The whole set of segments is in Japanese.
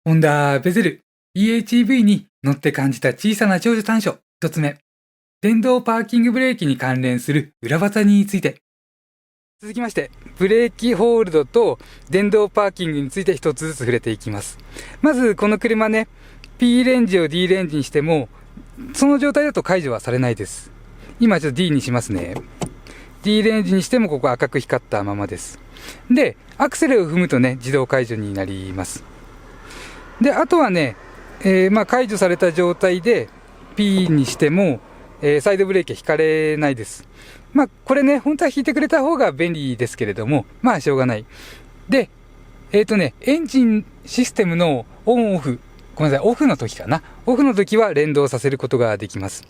ホンダベゼル EHEV に乗って感じた小さな長所短所。一つ目、電動パーキングブレーキに関連する裏技について。続きまして、ブレーキホールドと電動パーキングについて一つずつ触れていきます。まずこの車ね、P レンジを D レンジにしても、その状態だと解除はされないです。今ちょっと D にしますね。D レンジにしてもここ赤く光ったままです。で、アクセルを踏むとね、自動解除になります。で、あとはね、解除された状態で P にしても、サイドブレーキは引かれないです。これね、本当は引いてくれた方が便利ですけれども、しょうがない。で、エンジンシステムのオンオフ、ごめんなさい、オフの時かな。オフの時は連動させることができます。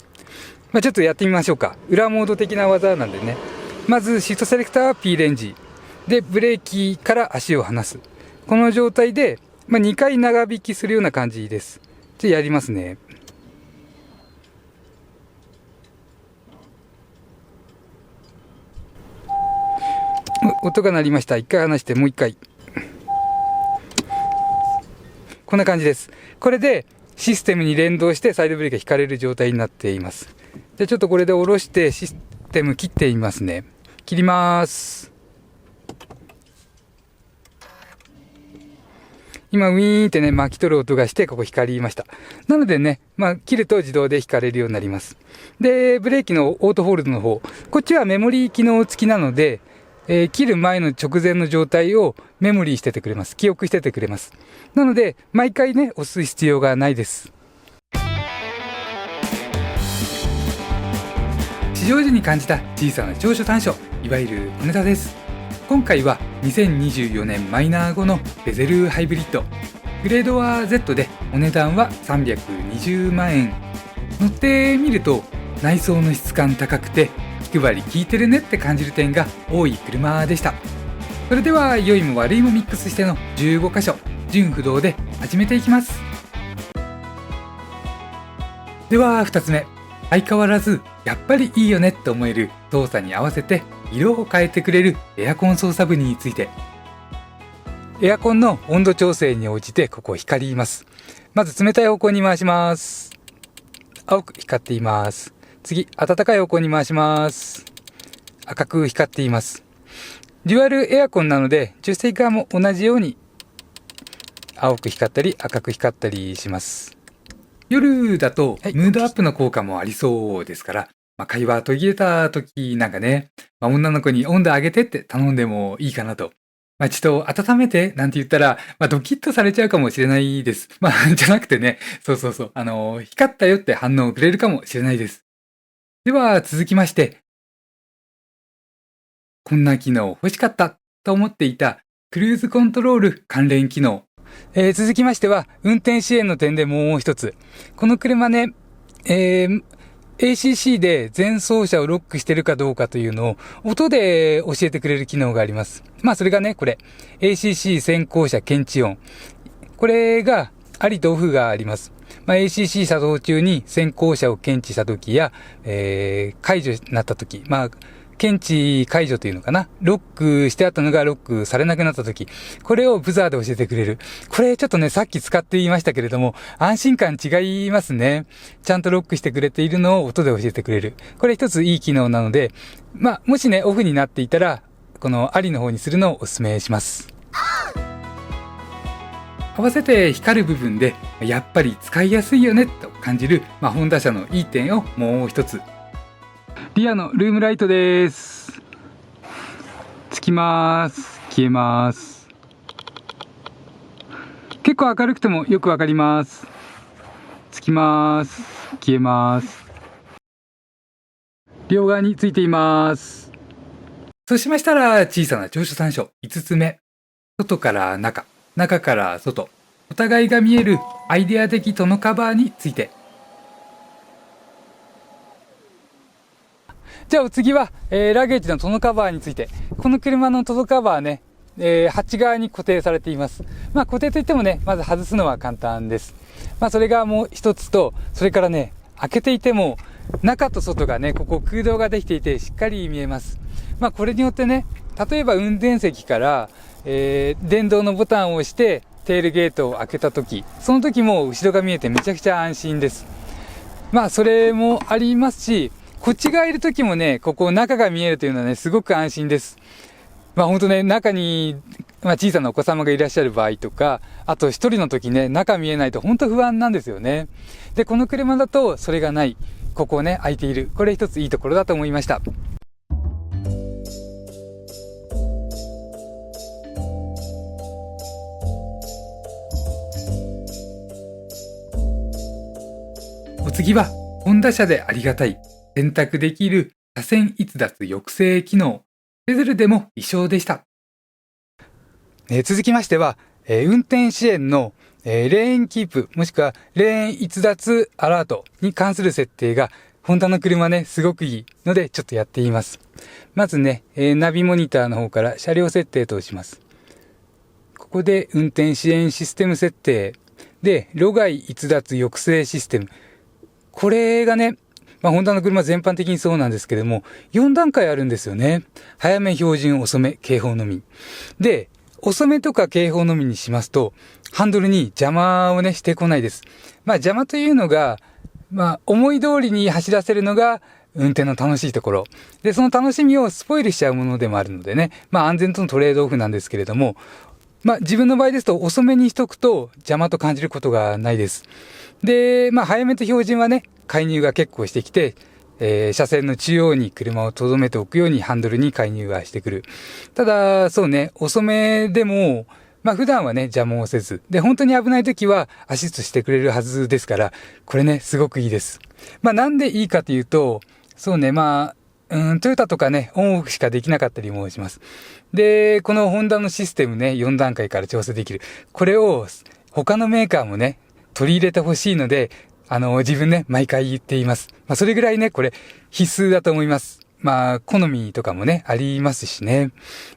ちょっとやってみましょうか。裏モード的な技なんでね。まずシフトセレクターは P レンジ。で、ブレーキから足を離す。この状態で、2回長引きするような感じです。じゃあやりますね。音が鳴りました。1回離してもう1回。こんな感じです。これでシステムに連動してサイドブレーキが引かれる状態になっています。じゃあちょっとこれで下ろしてシステム切ってみますね。切ります。今ウィーンってね、巻き取る音がしてここ光りました。なのでね、切ると自動で引かれるようになります。で、ブレーキのオートホールドの方、こっちはメモリー機能付きなので、切る前の直前の状態をメモリーしててくれます。記憶しててくれます。なので、毎回ね、押す必要がないです。試乗時に感じた小さな長所短所、いわゆる小ネタです。今回は2024年マイナー後のベゼルハイブリッド。グレードは Z でお値段は320万円。乗ってみると内装の質感高くて気配り効いてるねって感じる点が多い車でした。それでは良いも悪いもミックスしての15箇所純不動で始めていきます。では2つ目、相変わらずやっぱりいいよねって思える動作に合わせて色を変えてくれるエアコン操作部について。エアコンの温度調整に応じてここ光ります。まず冷たい方向に回します。青く光っています。次、暖かい方向に回します。赤く光っています。デュアルエアコンなので助手席側も同じように青く光ったり赤く光ったりします。夜だとムードアップの効果もありそうですから、会話途切れた時なんかね、女の子に温度上げてって頼んでもいいかなと。ちょっと温めてなんて言ったら、ドキッとされちゃうかもしれないです。じゃなくてね、そう、光ったよって反応をくれるかもしれないです。では続きまして、こんな機能欲しかったと思っていたクルーズコントロール関連機能。続きましては運転支援の点でもう一つ。この車ね、ACC で前走車をロックしてるかどうかというのを音で教えてくれる機能があります。それがね、これ ACC 先行車検知音。これがありとオフがあります。ACC 作動中に先行車を検知したときや、解除になったとき、検知解除というのかな、ロックしてあったのがロックされなくなったとき、これをブザーで教えてくれる。これちょっとね、さっき使っていましたけれども、安心感違いますね。ちゃんとロックしてくれているのを音で教えてくれる。これ一ついい機能なので、もしね、オフになっていたら、このありの方にするのをお勧めします。合わせて光る部分で、やっぱり使いやすいよねと感じる、ホンダ車のいい点をもう一つ。リアのルームライトです。つきます。消えます。結構明るくてもよくわかります。つきます。消えます。両側についています。そうしましたら小さな長所短所5つ目。外から中、中から外、お互いが見えるアイデア的トノカバーについて。じゃあお次は、ラゲージのトノカバーについて。この車のトノカバーね、ハッチ側に固定されています。固定といってもね、まず外すのは簡単です。それがもう一つと、それからね、開けていても中と外がね、ここ空洞ができていてしっかり見えます。これによってね、例えば運転席から、電動のボタンを押してテールゲートを開けた時、その時も後ろが見えてめちゃくちゃ安心です。それもありますし、こっちがいる時もね、ここ中が見えるというのはね、すごく安心です。本当ね、中に、小さなお子様がいらっしゃる場合とか、あと一人の時ね、中見えないと本当不安なんですよね。で、この車だとそれがない。ここね、空いている。これ一ついいところだと思いました。お次は、ホンダ車でありがたい、選択できる車線逸脱抑制機能。セズルでも異常でした。続きましては、運転支援の、レーンキープ、もしくはレーン逸脱アラートに関する設定が、ホンダの車ね、すごくいいので、ちょっとやっています。まずね、ナビモニターの方から車両設定と押します。ここで運転支援システム設定で、路外逸脱抑制システム。これがね、ホンダの車全般的にそうなんですけども、4段階あるんですよね。早め、標準、遅め、警報のみ。で、遅めとか警報のみにしますと、ハンドルに邪魔をね、してこないです。邪魔というのが、思い通りに走らせるのが運転の楽しいところ。で、その楽しみをスポイルしちゃうものでもあるのでね、安全とのトレードオフなんですけれども、自分の場合ですと遅めにしとくと邪魔と感じることがないです。で、早めと標準はね、介入が結構してきて、車線の中央に車を留めておくようにハンドルに介入がしてくる。ただ、そうね、遅めでも、普段はね、邪魔をせず。で、本当に危ない時はアシストしてくれるはずですから、これね、すごくいいです。なんでいいかというと、そうね、トヨタとかね、オンオフしかできなかったりもします。で、このホンダのシステムね、4段階から調整できる。これを他のメーカーもね、取り入れてほしいので、自分ね、毎回言っています。それぐらいね、これ必須だと思います。好みとかもね、ありますしね。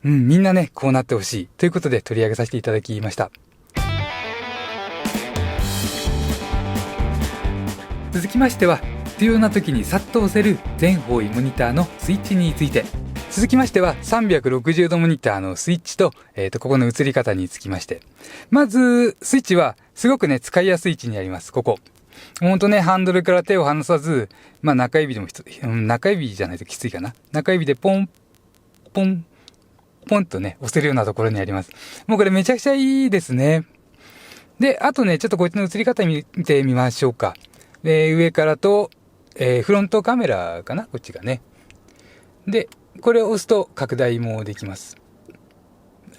みんなね、こうなってほしい。ということで取り上げさせていただきました。続きましては、必要な時にさっと押せる全方位モニターのスイッチについて。続きましては、360度モニターのスイッチと、ここの映り方につきまして。まず、スイッチは、すごくね、使いやすい位置にあります。ここ。ほんとね、ハンドルから手を離さず、中指でも中指じゃないときついかな。中指でポン、ポン、ポンとね、押せるようなところにあります。もうこれめちゃくちゃいいですね。で、あとね、ちょっとこっちの映り方見てみましょうか。上からと、フロントカメラかな、こっちがね。で、これを押すと拡大もできます。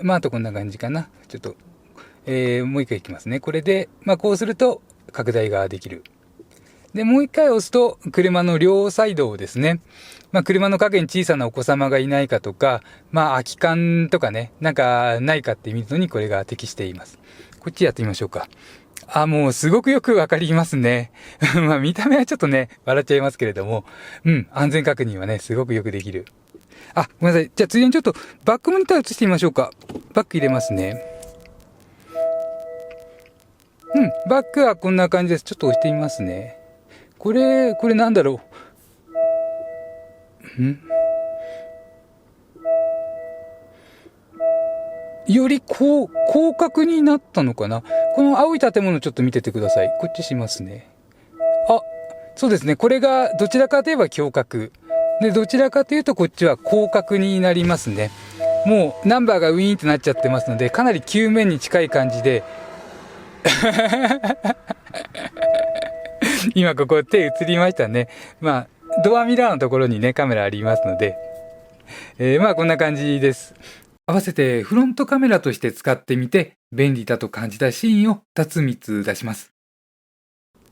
あとこんな感じかな。ちょっと、もう一回いきますね。これで、こうすると拡大ができる。で、もう一回押すと、車の両サイドをですね、車の陰に小さなお子様がいないかとか、空き缶とかね、なんかないかって見るのにこれが適しています。こっちやってみましょうか。もうすごくよくわかりますね。見た目はちょっとね、笑っちゃいますけれども、安全確認はね、すごくよくできる。ごめんなさい。じゃあついでにちょっとバックモニター映してみましょうか。バック入れますね。バックはこんな感じです。ちょっと押してみますね。これなんだろう。より広角になったのかな。この青い建物ちょっと見ててください。こっちしますね。そうですね。これがどちらかといえば強角。で、どちらかというとこっちは広角になりますね。もうナンバーがウィーンってなっちゃってますので、かなり球面に近い感じで、今ここ手映りましたね。ドアミラーのところにね、カメラありますので、こんな感じです。合わせてフロントカメラとして使ってみて、便利だと感じたシーンを2つ3つ出します。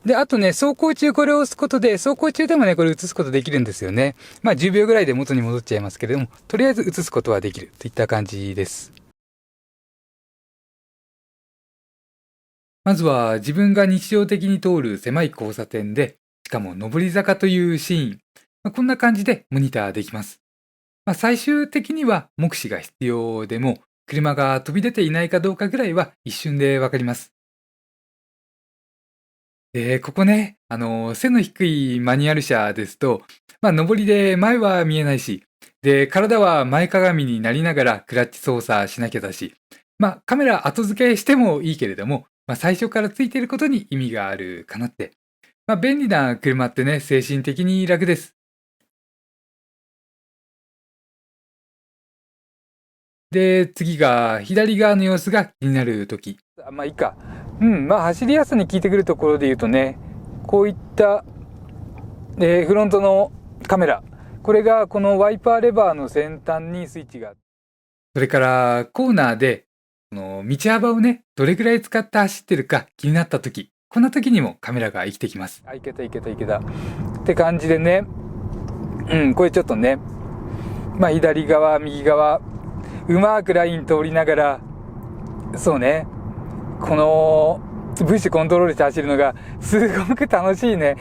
で、あとね、走行中これを押すことで、走行中でもね、これ映すことできるんですよね。10秒ぐらいで元に戻っちゃいますけれども、とりあえず映すことはできるといった感じです。まずは自分が日常的に通る狭い交差点で、しかも上り坂というシーン、こんな感じでモニターできます。最終的には目視が必要でも、車が飛び出ていないかどうかぐらいは一瞬でわかります。で、ここね、背の低いマニュアル車ですと、上りで前は見えないし、で、体は前かがみになりながらクラッチ操作しなきゃだし、カメラ後付けしてもいいけれども、最初からついていることに意味があるかなって。便利な車ってね、精神的に楽です。で、次が左側の様子が気になるとき。いいか。走りやすさに効いてくるところで言うとね、こういった、フロントのカメラ。これがこのワイパーレバーの先端にスイッチがあって、それからコーナーで、この道幅をね、どれくらい使って走ってるか気になったとき、こんなときにもカメラが生きてきます。いけた。って感じでね、これちょっとね、左側、右側、うまくライン通りながら、そうね、この、ブッシュコントロールして走るのがすごく楽しいね。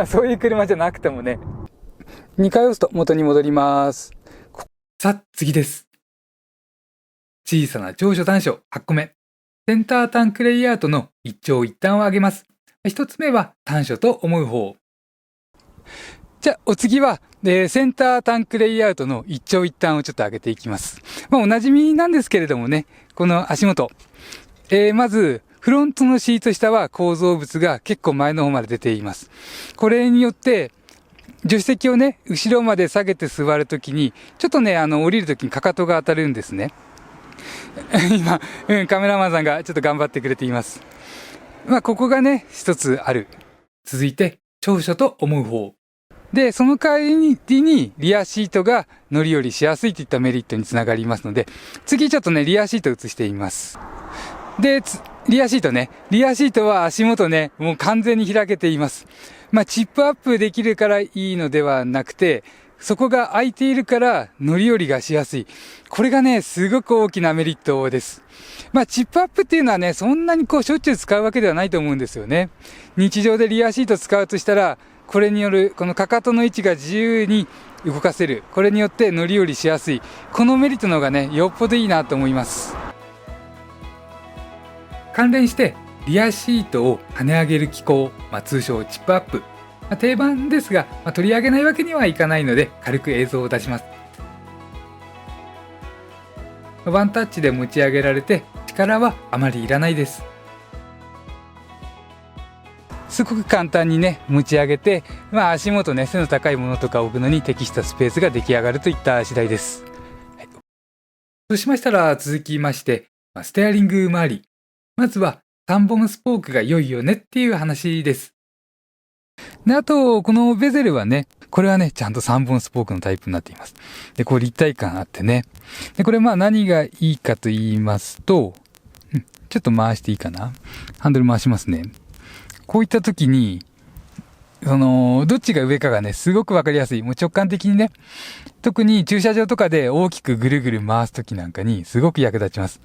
そういう車じゃなくてもね。2回押すと元に戻ります。さあ、次です。小さな長所短所8個目。センタータンクレイアウトの一長一短を挙げます。1つ目は短所と思う方。じゃあ、お次は、センタータンクレイアウトの一長一短をちょっと上げていきます。おなじみなんですけれどもね、この足元。まず、フロントのシート下は構造物が結構前の方まで出ています。これによって、助手席をね、後ろまで下げて座るときに、ちょっとね、降りるときにかかとが当たるんですね。今、カメラマンさんがちょっと頑張ってくれています。ここがね、一つある。続いて、長所と思う方。で、その代わりにリアシートが乗り降りしやすいといったメリットにつながりますので、次ちょっとね、リアシートを映してみます。で、リアシートね。リアシートは足元ね、もう完全に開けています。チップアップできるからいいのではなくて、そこが空いているから乗り降りがしやすい。これがね、すごく大きなメリットです。チップアップっていうのはね、そんなにしょっちゅう使うわけではないと思うんですよね。日常でリアシート使うとしたら、これによる、このかかとの位置が自由に動かせる。これによって乗り降りしやすい。このメリットの方がね、よっぽどいいなと思います。関連して、リアシートを跳ね上げる機構、通称チップアップ。定番ですが、取り上げないわけにはいかないので、軽く映像を出します。ワンタッチで持ち上げられて、力はあまりいらないです。すごく簡単にね、持ち上げて、足元ね、背の高いものとか置くのに適したスペースが出来上がるといった次第です。そうしましたら、続きまして、ステアリング周り。まずは、3本スポークが良いよねっていう話です。で、あと、このベゼルはね、これはね、ちゃんと3本スポークのタイプになっています。で、こう立体感あってね。で、これ何がいいかと言いますと、ちょっと回していいかな。ハンドル回しますね。こういった時に、どっちが上かがね、すごくわかりやすい。もう直感的にね。特に駐車場とかで大きくぐるぐる回す時なんかにすごく役立ちます。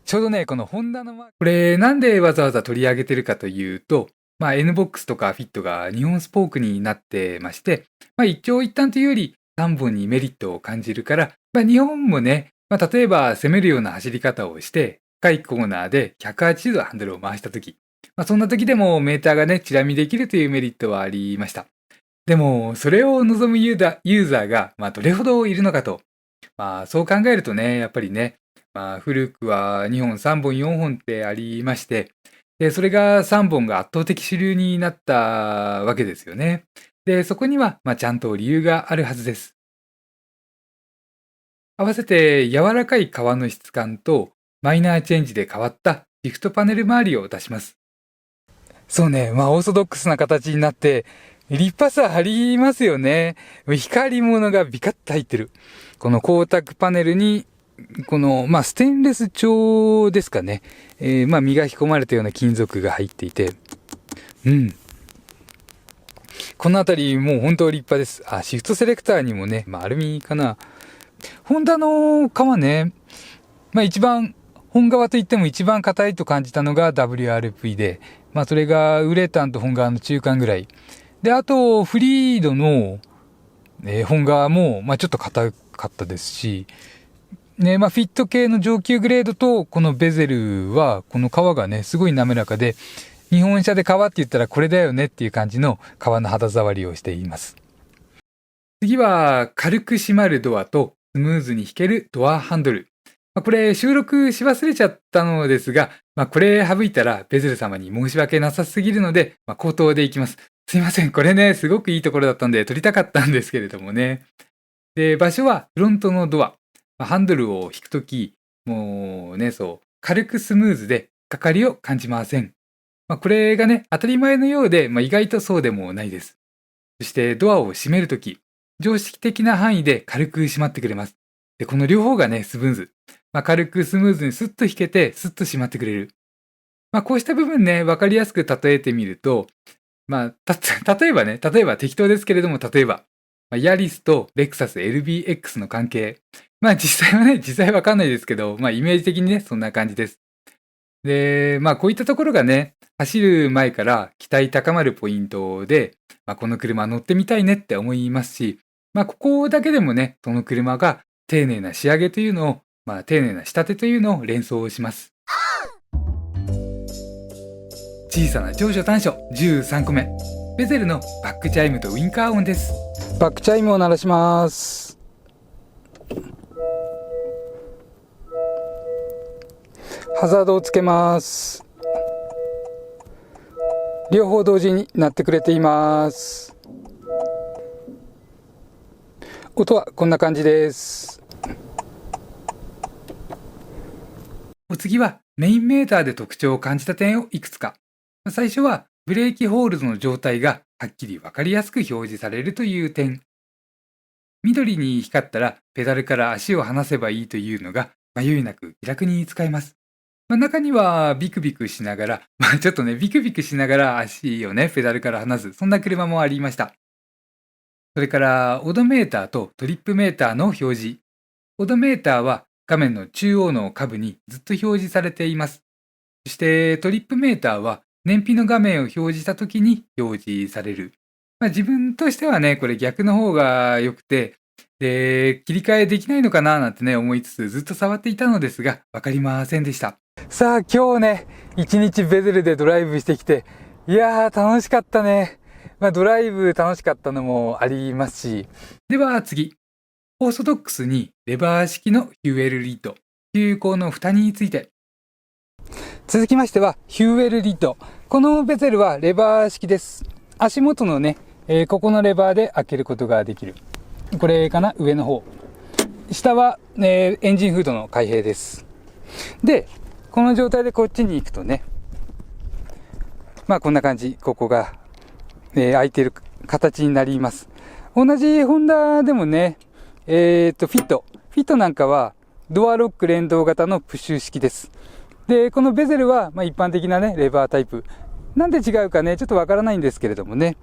ちょうどね、このホンダのこれなんでわざわざ取り上げてるかというと、N-BOX とかフィットが2本スポークになってまして、一長一短というより3本にメリットを感じるから、2本もね、例えば攻めるような走り方をして、深いコーナーで180度ハンドルを回した時、そんな時でもメーターがね、チラ見できるというメリットはありました。でも、それを望むユーザーが、どれほどいるのかと。そう考えるとね、やっぱりね、古くは2本、3本、4本ってありまして、で、それが3本が圧倒的主流になったわけですよね。で、そこには、ちゃんと理由があるはずです。合わせて、柔らかい革の質感と、マイナーチェンジで変わったシフトパネル周りを出します。そうね、オーソドックスな形になって、立派さありますよね。光り物がビカッと入ってる。この光沢パネルに、この、ステンレス調ですかね。磨き込まれたような金属が入っていて、このあたりもう本当立派です。シフトセレクターにもね、アルミかな。ホンダの革ね、一番、本革といっても一番硬いと感じたのが WRV で、それがウレタンと本革の中間ぐらい。で、あと、フリードの、本革も、ちょっと硬かったですし、ね、フィット系の上級グレードと、このベゼルは、この革がね、すごい滑らかで、日本車で革って言ったらこれだよねっていう感じの革の肌触りをしています。次は、軽く閉まるドアと、スムーズに引けるドアハンドル。これ収録し忘れちゃったのですが、これ省いたらベゼル様に申し訳なさすぎるので、口頭でいきます。すいません、これね、すごくいいところだったんで撮りたかったんですけれどもね。で、場所はフロントのドア。ハンドルを引くとき、もうね、軽くスムーズでかかりを感じません。これがね、当たり前のようで、意外とそうでもないです。そしてドアを閉めるとき、常識的な範囲で軽く閉まってくれます。で、この両方がね、スムーズ。軽くスムーズにスッと引けて、スッと閉まってくれる。こうした部分ね、わかりやすく例えてみると、例えば適当ですけれども、例えば、ヤリスとレクサス LBX の関係。実際わかんないですけど、イメージ的にね、そんな感じです。で、こういったところがね、走る前から期待高まるポイントで、この車乗ってみたいねって思いますし、ここだけでもね、その車が丁寧な仕上げというのを、丁寧な仕立てというのを連想します。小さな長所短所13個目。ベゼルのバックチャイムとウインカー音です。バックチャイムを鳴らします。ハザードをつけます。両方同時に鳴ってくれています。音はこんな感じです。お次はメインメーターで特徴を感じた点をいくつか。最初はブレーキホールドの状態がはっきりわかりやすく表示されるという点。緑に光ったらペダルから足を離せばいいというのが迷いなく気楽に使えます。中にはビクビクしながら、ビクビクしながら足をね、ペダルから離す、そんな車もありました。それから、オドメーターとトリップメーターの表示。オドメーターは画面の中央の下部にずっと表示されています。そしてトリップメーターは燃費の画面を表示したときに表示される。自分としてはね、これ逆の方が良くて、で、切り替えできないのかななんてね、思いつつずっと触っていたのですが、わかりませんでした。さあ、今日ね、一日ベゼルでドライブしてきて、いやー、楽しかったね。ドライブ楽しかったのもありますし。では次。オーソドックスにレバー式のヒューエルリッド、吸口の蓋について。続きましては、ヒューエルリッド。このベゼルはレバー式です。足元のね、ここのレバーで開けることができる。これかな、上の方。下は、エンジンフードの開閉です。で、この状態でこっちに行くとね、こんな感じ、ここが、開いている形になります。同じホンダでもね、フィットなんかはドアロック連動型のプッシュ式です。で、このベゼルは、一般的なね、レバータイプ。なんで違うかね、ちょっとわからないんですけれどもね。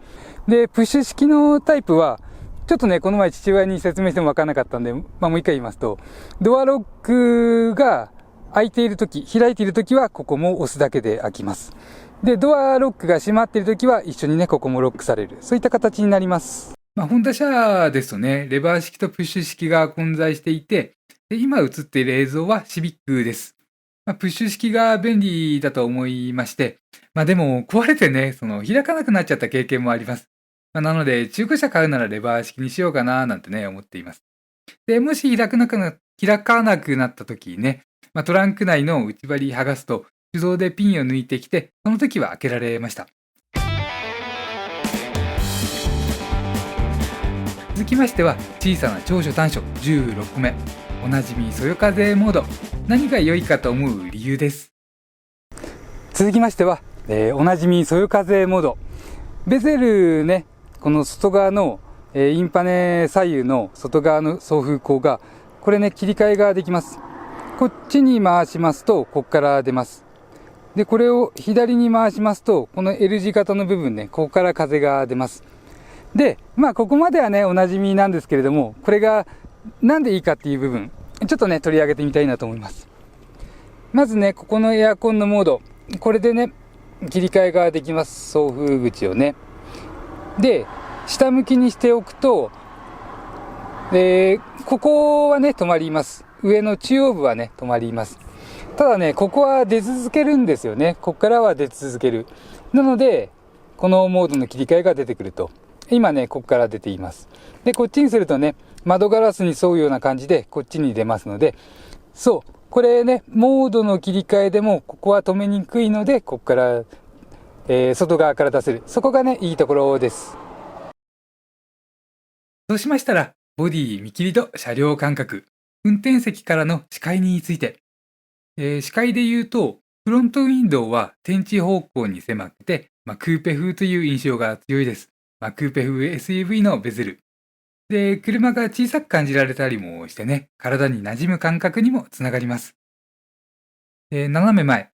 で、プッシュ式のタイプは、ちょっとね、この前父親に説明してもわからなかったんで、もう一回言いますと、ドアロックが開いているとき、開いているときは、ここも押すだけで開きます。で、ドアロックが閉まっているときは、一緒にね、ここもロックされる。そういった形になります。ホンダ車ですとね、レバー式とプッシュ式が混在していて、で今映っている映像はシビックです。プッシュ式が便利だと思いまして、でも壊れてね、開かなくなっちゃった経験もあります。なので、中古車買うならレバー式にしようかななんてね、思っています。で、もし開かなくなった時ね、トランク内の内張り剥がすと、手動でピンを抜いてきて、その時は開けられました。続きましては、小さな長所短所16個目。おなじみそよ風モード。何が良いかと思う理由です。続きましては、おなじみそよ風モード。ベゼルね、この外側の、インパネ左右の外側の送風口が、これね、切り替えができます。こっちに回しますと、こっから出ます。で、これを左に回しますと、この L 字型の部分ね、ここから風が出ます。で、ここまではね、おなじみなんですけれども、これがなんでいいかっていう部分、ちょっとね、取り上げてみたいなと思います。まずね、ここのエアコンのモード、これでね、切り替えができます。送風口をね。で、下向きにしておくと、ここはね、止まります。上の中央部はね、止まります。ただね、ここは出続けるんですよね。ここからは出続ける。なので、このモードの切り替えが出てくると。今ね、ここから出ています。で、こっちにするとね、窓ガラスに沿うような感じで、こっちに出ますので、これね、モードの切り替えでも、ここは止めにくいので、ここから、外側から出せる。そこがね、いいところです。そうしましたら、ボディ見切りと車両間隔、運転席からの視界について。視界で言うと、フロントウィンドウは天地方向に狭くて、クーペ風という印象が強いです。クーペ風 SUV のベゼル。で、車が小さく感じられたりもしてね、体に馴染む感覚にもつながります。斜め前、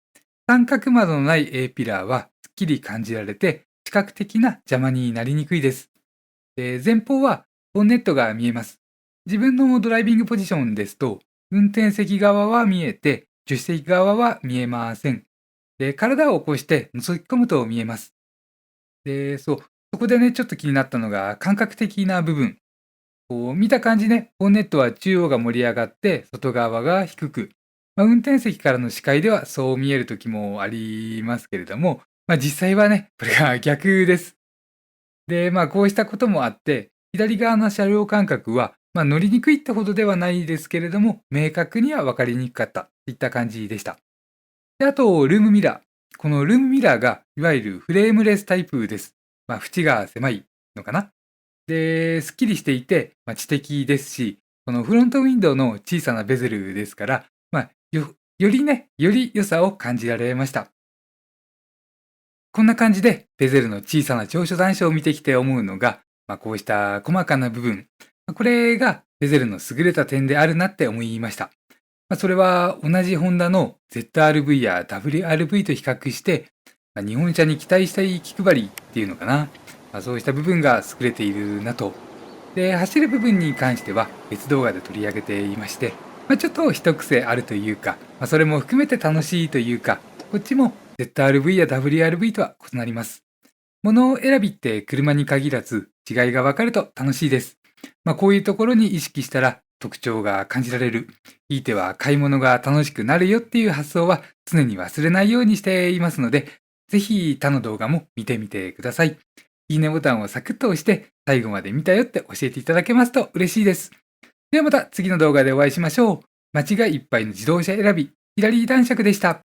三角窓のない A ピラーはすっきり感じられて、視覚的な邪魔になりにくいです。前方はボンネットが見えます。自分のドライビングポジションですと、運転席側は見えて、助手席側は見えません。体を起こして覗き込むと見えます。そこでね、ちょっと気になったのが感覚的な部分。見た感じね、ボンネットは中央が盛り上がって外側が低く、運転席からの視界ではそう見える時もありますけれども、実際はね、これが逆です。で、こうしたこともあって、左側の車両間隔は、乗りにくいってほどではないですけれども、明確には分かりにくかったといった感じでした。で、あと、ルームミラー。このルームミラーが、いわゆるフレームレスタイプです。縁が狭いのかな。で、すっきりしていて、知的ですし、このフロントウィンドウの小さなベゼルですから、よりね、より良さを感じられました。こんな感じで、ベゼルの小さな長所短所を見てきて思うのが、こうした細かな部分、これがベゼルの優れた点であるなって思いました。それは同じホンダの ZRV や WRV と比較して、日本車に期待したい気配りっていうのかな。そうした部分が優れているなと。で、走る部分に関しては別動画で取り上げていまして、ちょっと一癖あるというか、それも含めて楽しいというか、こっちも ZRV や WRV とは異なります。物選びって車に限らず違いがわかると楽しいです。こういうところに意識したら特徴が感じられる。いいては買い物が楽しくなるよっていう発想は常に忘れないようにしていますので、ぜひ他の動画も見てみてください。いいねボタンをサクッと押して最後まで見たよって教えていただけますと嬉しいです。ではまた次の動画でお会いしましょう。間違いいっぱいの自動車選び、ヒラリー男爵でした。